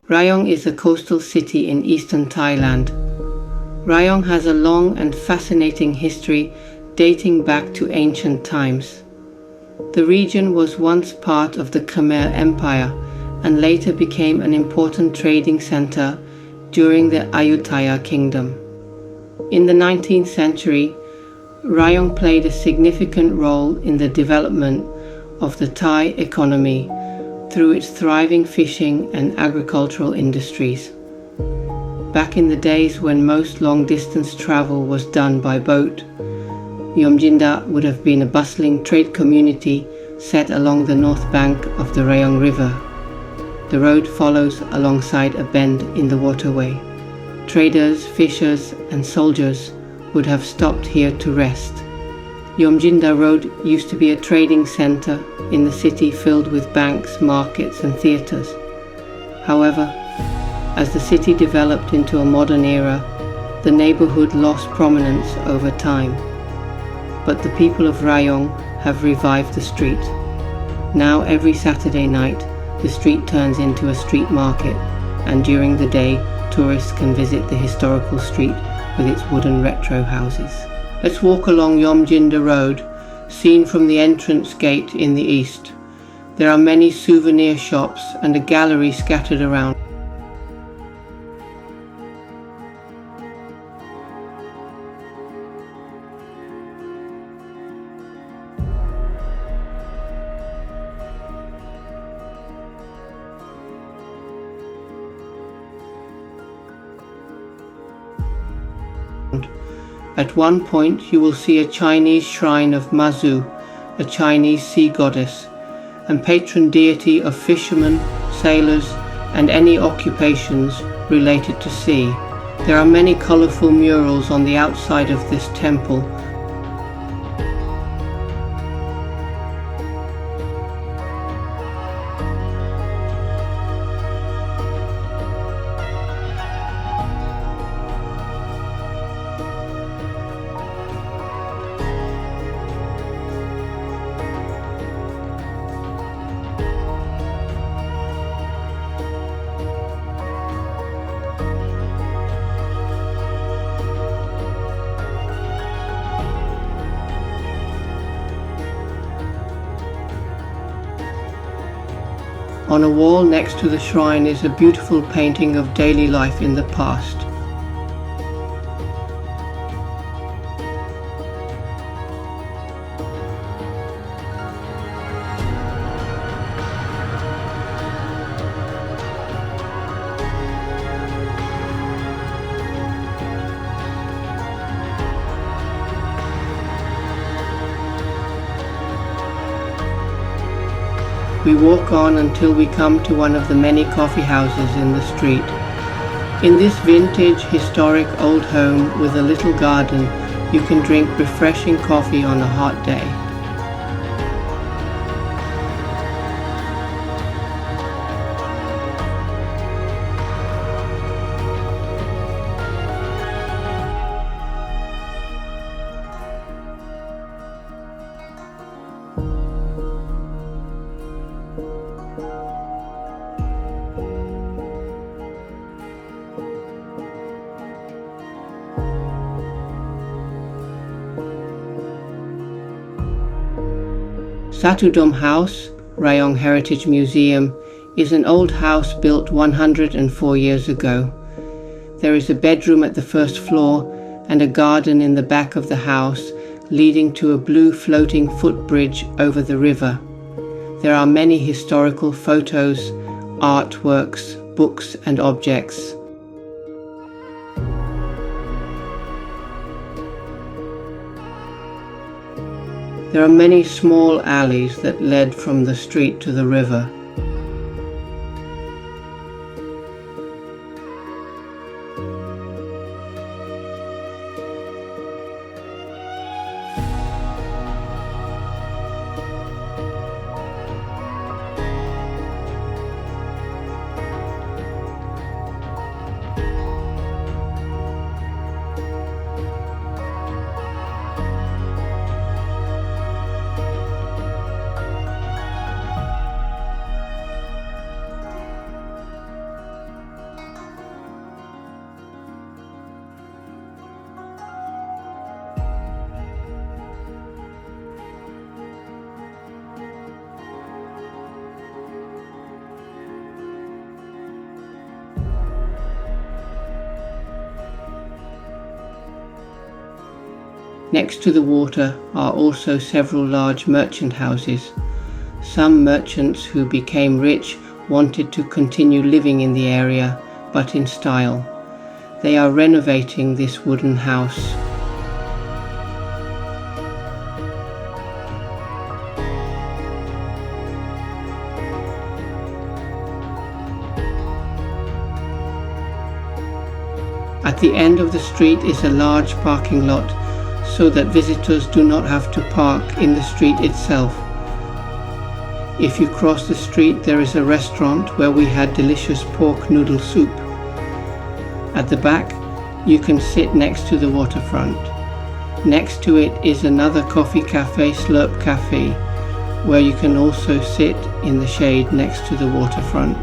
Rayong is a coastal city in eastern Thailand. Rayong has a long and fascinating history dating back to ancient times. The region was once part of the Khmer Empire and later became an important trading center during the Ayutthaya Kingdom. In the 19th century, Rayong played a significant role in the development of the Thai economy through its thriving fishing and agricultural industries. Back in the days when most long-distance travel was done by boat, Yom Jinda would have been a bustling trade community set along the north bank of the Rayong River. The road follows alongside a bend in the waterway. Traders, fishers, and soldiers would have stopped here to rest. Yom Jinda Road used to be a trading center in the city filled with banks, markets, and theaters. However, as the city developed into a modern era, the neighborhood lost prominence over time. But the people of Rayong have revived the street. Now every Saturday night, the street turns into a street market, and during the day, tourists can visit the historical street with its wooden retro houses. Let's walk along Yom Jinda Road, seen from the entrance gate in the east. There are many souvenir shops and a gallery scattered around. At one point you will see a Chinese shrine of Mazu, a Chinese sea goddess, and patron deity of fishermen, sailors, and any occupations related to sea. There are many colorful murals on the outside of this temple. On a wall next to the shrine is a beautiful painting of daily life in the past. We walk on until we come to one of the many coffee houses in the street. In this vintage, historic old home with a little garden, you can drink refreshing coffee on a hot day. Satudom House, Rayong Heritage Museum, is an old house built 104 years ago. There is a bedroom at the first floor and a garden in the back of the house leading to a blue floating footbridge over the river. There are many historical photos, artworks, books and objects. There are many small alleys that led from the street to the river. Next to the water are also several large merchant houses. Some merchants who became rich wanted to continue living in the area, but in style. They are renovating this wooden house. At the end of the street is a large parking lot, so that visitors do not have to park in the street itself. If you cross the street, there is a restaurant where we had delicious pork noodle soup. At the back, you can sit next to the waterfront. Next to it is another coffee cafe, Slurp Cafe, where you can also sit in the shade next to the waterfront.